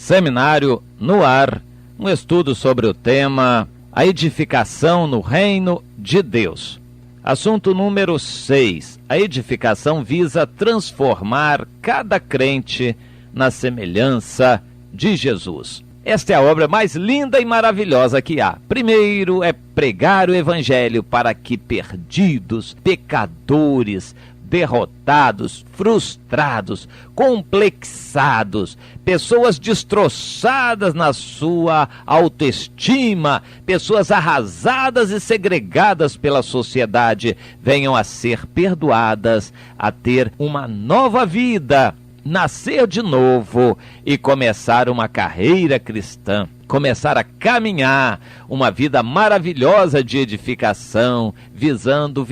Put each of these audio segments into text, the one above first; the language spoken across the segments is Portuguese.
Seminário no ar, um estudo sobre o tema A Edificação no Reino de Deus. Assunto número 6. A edificação visa transformar cada crente na semelhança de Jesus. Esta é a obra mais linda e maravilhosa que há. Primeiro é pregar o evangelho para que perdidos, pecadores, derrotados, frustrados, complexados, pessoas destroçadas na sua autoestima, pessoas arrasadas e segregadas pela sociedade, venham a ser perdoadas, a ter uma nova vida, nascer de novo e começar uma carreira cristã, começar a caminhar uma vida maravilhosa de edificação, visando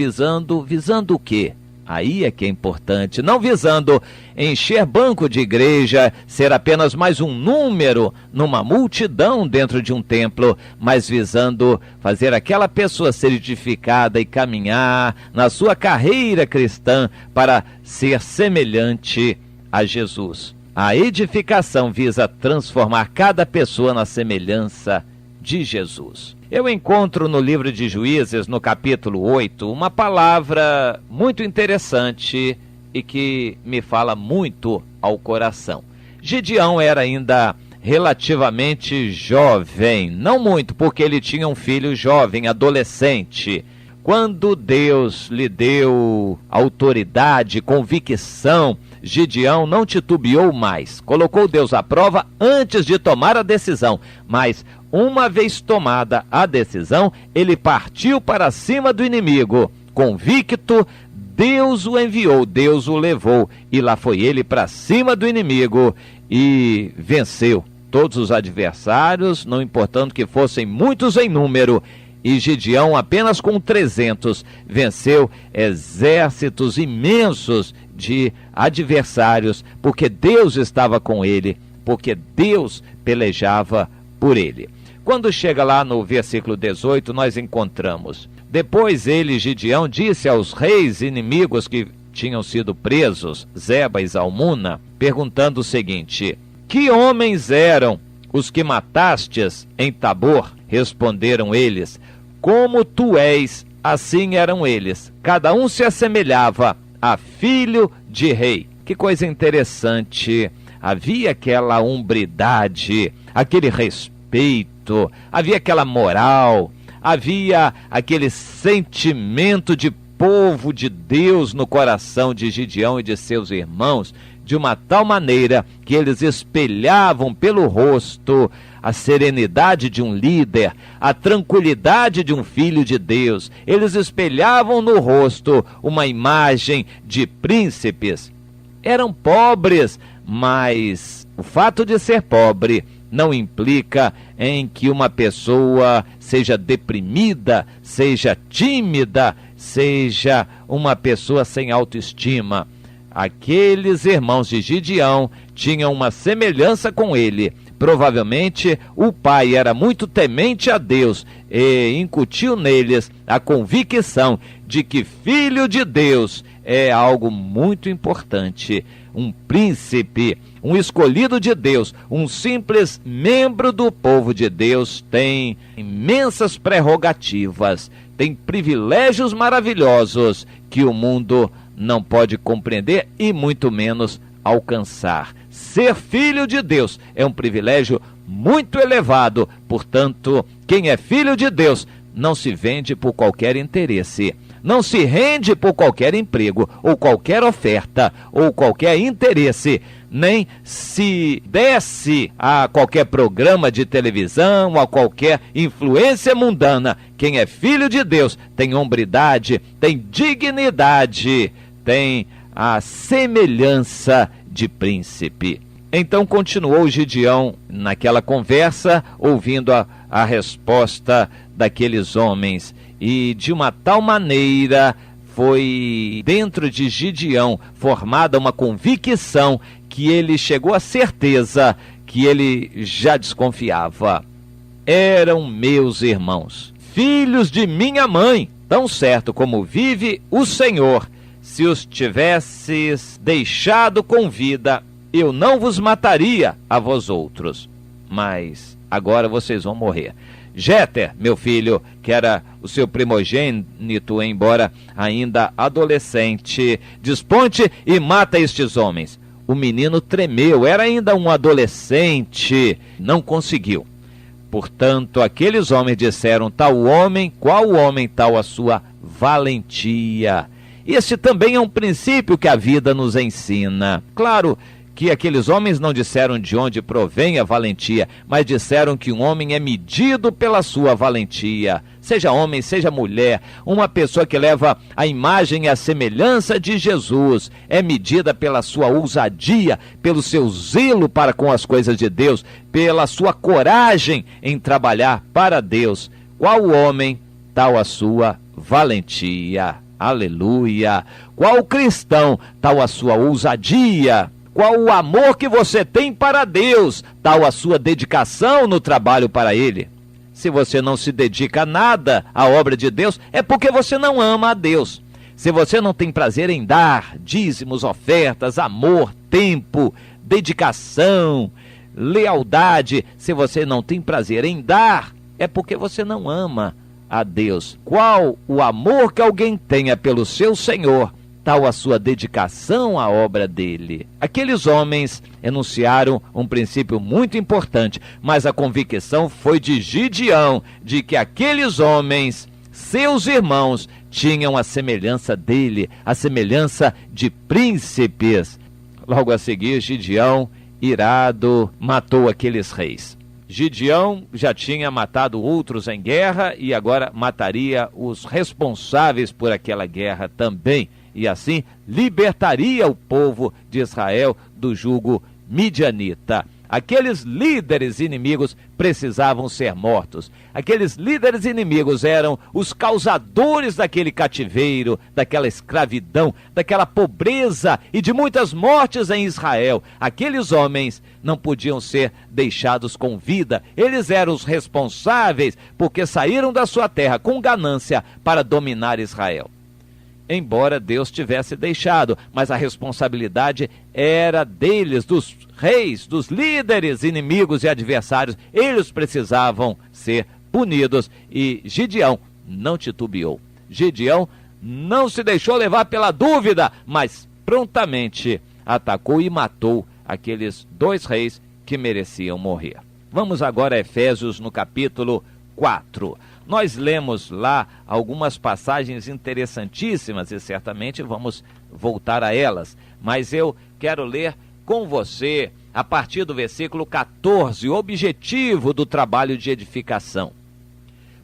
o quê? Aí é que é importante, não visando encher banco de igreja, ser apenas mais um número numa multidão dentro de um templo, mas visando fazer aquela pessoa ser edificada e caminhar na sua carreira cristã para ser semelhante a Jesus. A edificação visa transformar cada pessoa na semelhança de Jesus. Eu encontro no livro de Juízes, no capítulo 8, uma palavra muito interessante e que me fala muito ao coração. Gideão era ainda relativamente jovem, não muito, porque ele tinha um filho jovem, adolescente. Quando Deus lhe deu autoridade, convicção, Gideão não titubeou mais, colocou Deus à prova antes de tomar a decisão, mas uma vez tomada a decisão, ele partiu para cima do inimigo, convicto. Deus o enviou, Deus o levou, e lá foi ele para cima do inimigo e venceu todos os adversários, não importando que fossem muitos em número. E Gideão, apenas com 300, venceu exércitos imensos de adversários, porque Deus estava com ele, porque Deus pelejava por ele. Quando chega lá no versículo 18, nós encontramos: depois ele, Gideão, disse aos reis inimigos que tinham sido presos, Zeba e Zalmuna, perguntando o seguinte: que homens eram os que matastes em Tabor? Responderam eles: como tu és, assim eram eles. Cada um se assemelhava a filho de rei. Que coisa interessante. Havia aquela hombridade, aquele respeito, havia aquela moral, havia aquele sentimento de povo de Deus no coração de Gideão e de seus irmãos, de uma tal maneira que eles espelhavam pelo rosto a serenidade de um líder, a tranquilidade de um filho de Deus. Eles espelhavam no rosto uma imagem de príncipes. Eram pobres, mas o fato de ser pobre não implica em que uma pessoa seja deprimida, seja tímida, seja uma pessoa sem autoestima. Aqueles irmãos de Gideão tinham uma semelhança com ele. Provavelmente o pai era muito temente a Deus e incutiu neles a convicção de que filho de Deus é algo muito importante. Um príncipe, um escolhido de Deus, um simples membro do povo de Deus tem imensas prerrogativas, tem privilégios maravilhosos que o mundo não pode compreender e muito menos alcançar. Ser filho de Deus é um privilégio muito elevado. Portanto, quem é filho de Deus não se vende por qualquer interesse, não se rende por qualquer emprego, ou qualquer oferta, ou qualquer interesse, nem se desce a qualquer programa de televisão, a qualquer influência mundana. Quem é filho de Deus tem hombridade, tem dignidade, tem a semelhança de príncipe. Então continuou Gideão naquela conversa, ouvindo a resposta daqueles homens, e de uma tal maneira foi dentro de Gideão formada uma convicção que ele chegou à certeza que ele já desconfiava. Eram meus irmãos, filhos de minha mãe, tão certo como vive o Senhor. Se os tivesses deixado com vida, eu não vos mataria a vós outros, mas agora vocês vão morrer. Jéter, meu filho, que era o seu primogênito, embora ainda adolescente, desponte e mata estes homens. O menino tremeu, era ainda um adolescente, não conseguiu. Portanto, aqueles homens disseram: tal homem, qual homem, tal a sua valentia. Esse também é um princípio que a vida nos ensina. Claro que aqueles homens não disseram de onde provém a valentia, mas disseram que um homem é medido pela sua valentia. Seja homem, seja mulher, uma pessoa que leva a imagem e a semelhança de Jesus é medida pela sua ousadia, pelo seu zelo para com as coisas de Deus, pela sua coragem em trabalhar para Deus. Qual homem, tal a sua valentia. Aleluia! Qual cristão, tal a sua ousadia. Qual o amor que você tem para Deus, tal a sua dedicação no trabalho para Ele. Se você não se dedica a nada à obra de Deus, é porque você não ama a Deus. Se você não tem prazer em dar dízimos, ofertas, amor, tempo, dedicação, lealdade, se você não tem prazer em dar, é porque você não ama a Deus. Qual o amor que alguém tenha pelo seu Senhor, tal a sua dedicação à obra dele. Aqueles homens enunciaram um princípio muito importante, mas a convicção foi de Gideão, de que aqueles homens, seus irmãos, tinham a semelhança dele, a semelhança de príncipes. Logo a seguir, Gideão, irado, matou aqueles reis. Gideão já tinha matado outros em guerra e agora mataria os responsáveis por aquela guerra também. E assim libertaria o povo de Israel do jugo midianita. Aqueles líderes inimigos precisavam ser mortos. Aqueles líderes inimigos eram os causadores daquele cativeiro, daquela escravidão, daquela pobreza e de muitas mortes em Israel. Aqueles homens não podiam ser deixados com vida. Eles eram os responsáveis porque saíram da sua terra com ganância para dominar Israel. Embora Deus tivesse deixado, mas a responsabilidade era deles, dos reis, dos líderes inimigos e adversários. Eles precisavam ser punidos e Gideão não titubeou. Gideão não se deixou levar pela dúvida, mas prontamente atacou e matou aqueles 2 reis que mereciam morrer. Vamos agora a Efésios no capítulo 4. Nós lemos lá algumas passagens interessantíssimas e certamente vamos voltar a elas, mas eu quero ler com você a partir do versículo 14, o objetivo do trabalho de edificação.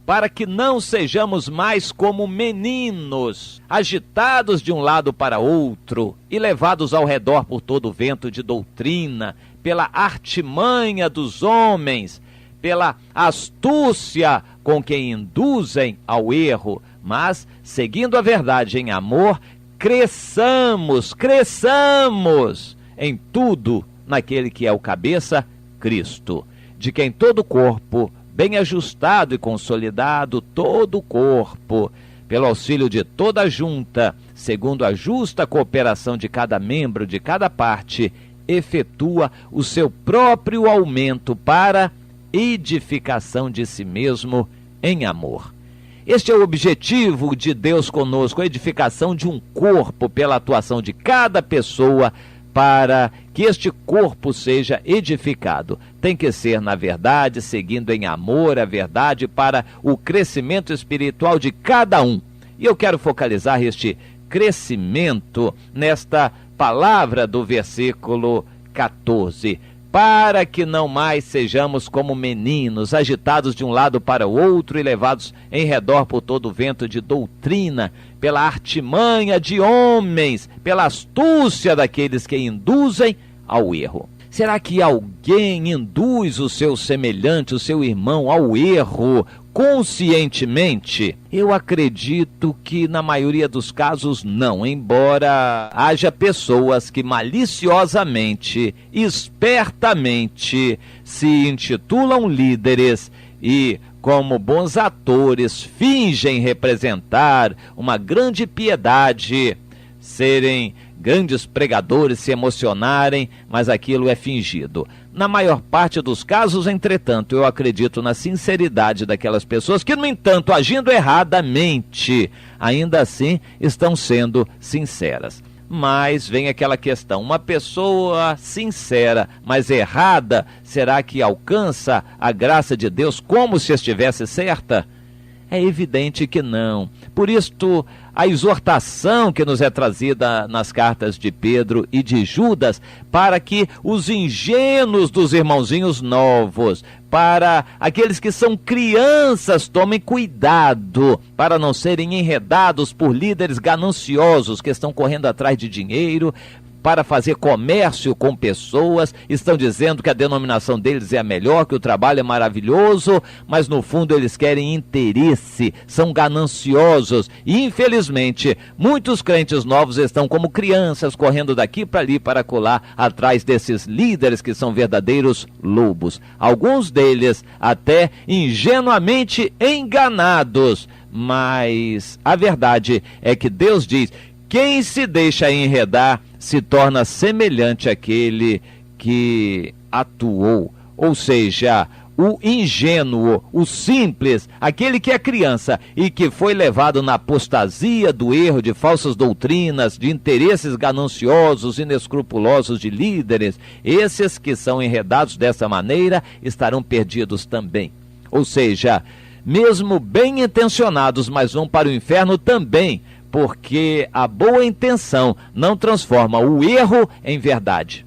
Para que não sejamos mais como meninos, agitados de um lado para outro e levados ao redor por todo o vento de doutrina, pela artimanha dos homens, pela astúcia com que induzem ao erro, mas, seguindo a verdade em amor, cresçamos em tudo naquele que é o cabeça, Cristo, de quem todo o corpo, bem ajustado e consolidado, todo o corpo, pelo auxílio de toda a junta, segundo a justa cooperação de cada membro, de cada parte, efetua o seu próprio aumento para edificação de si mesmo em amor. Este é o objetivo de Deus conosco, a edificação de um corpo pela atuação de cada pessoa para que este corpo seja edificado. Tem que ser, na verdade, seguindo em amor a verdade para o crescimento espiritual de cada um. E eu quero focalizar este crescimento nesta palavra do versículo 14. Para que não mais sejamos como meninos, agitados de um lado para o outro e levados em redor por todo o vento de doutrina, pela artimanha de homens, pela astúcia daqueles que induzem ao erro. Será que alguém induz o seu semelhante, o seu irmão, ao erro conscientemente? Eu acredito que na maioria dos casos não, embora haja pessoas que maliciosamente, espertamente se intitulam líderes e, como bons atores, fingem representar uma grande piedade, serem grandes pregadores se emocionarem, mas aquilo é fingido. Na maior parte dos casos, entretanto, eu acredito na sinceridade daquelas pessoas que, no entanto, agindo erradamente, ainda assim estão sendo sinceras. Mas vem aquela questão, uma pessoa sincera, mas errada, será que alcança a graça de Deus como se estivesse certa? É evidente que não. Por isto, a exortação que nos é trazida nas cartas de Pedro e de Judas, para que os ingênuos dos irmãozinhos novos, para aqueles que são crianças, tomem cuidado para não serem enredados por líderes gananciosos que estão correndo atrás de dinheiro, para fazer comércio com pessoas, estão dizendo que a denominação deles é a melhor, que o trabalho é maravilhoso, mas no fundo eles querem interesse, são gananciosos e infelizmente muitos crentes novos estão como crianças correndo daqui para ali para colar atrás desses líderes que são verdadeiros lobos, alguns deles até ingenuamente enganados, mas a verdade é que Deus diz: quem se deixa enredar se torna semelhante àquele que atuou. Ou seja, o ingênuo, o simples, aquele que é criança e que foi levado na apostasia do erro de falsas doutrinas, de interesses gananciosos, inescrupulosos de líderes, esses que são enredados dessa maneira estarão perdidos também. Ou seja, mesmo bem intencionados, mas vão para o inferno também, porque a boa intenção não transforma o erro em verdade.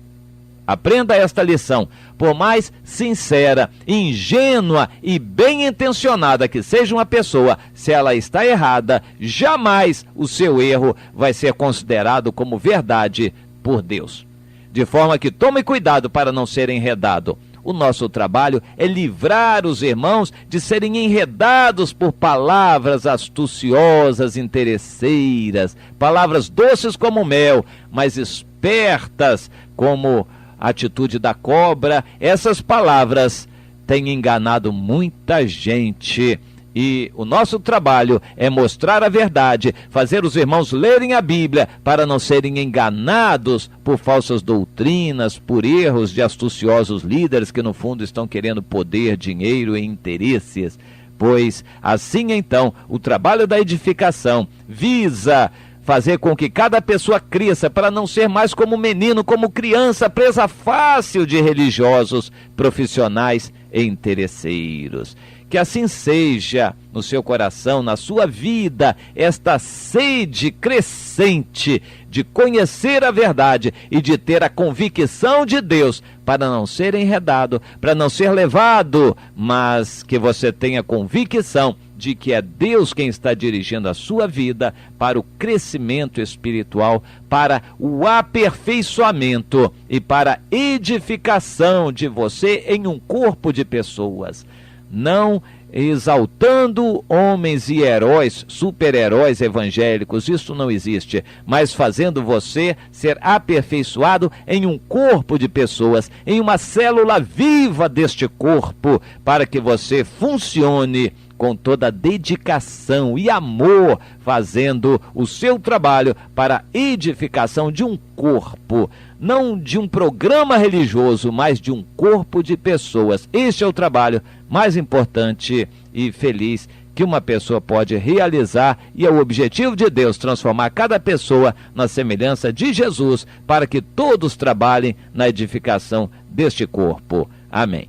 Aprenda esta lição. Por mais sincera, ingênua e bem intencionada que seja uma pessoa, se ela está errada, jamais o seu erro vai ser considerado como verdade por Deus. De forma que tome cuidado para não ser enredado. O nosso trabalho é livrar os irmãos de serem enredados por palavras astuciosas, interesseiras, palavras doces como mel, mas espertas como a atitude da cobra. Essas palavras têm enganado muita gente. E o nosso trabalho é mostrar a verdade, fazer os irmãos lerem a Bíblia para não serem enganados por falsas doutrinas, por erros de astuciosos líderes que no fundo estão querendo poder, dinheiro e interesses. Pois assim então o trabalho da edificação visa fazer com que cada pessoa cresça para não ser mais como menino, como criança, presa fácil de religiosos, profissionais e interesseiros. Que assim seja no seu coração, na sua vida, esta sede crescente de conhecer a verdade e de ter a convicção de Deus para não ser enredado, para não ser levado, mas que você tenha convicção de que é Deus quem está dirigindo a sua vida para o crescimento espiritual, para o aperfeiçoamento e para a edificação de você em um corpo de pessoas. Não exaltando homens e heróis, super-heróis evangélicos, isso não existe, mas fazendo você ser aperfeiçoado em um corpo de pessoas, em uma célula viva deste corpo, para que você funcione com toda dedicação e amor, fazendo o seu trabalho para a edificação de um corpo, não de um programa religioso, mas de um corpo de pessoas. Este é o trabalho mais importante e feliz que uma pessoa pode realizar, e é o objetivo de Deus transformar cada pessoa na semelhança de Jesus, para que todos trabalhem na edificação deste corpo. Amém.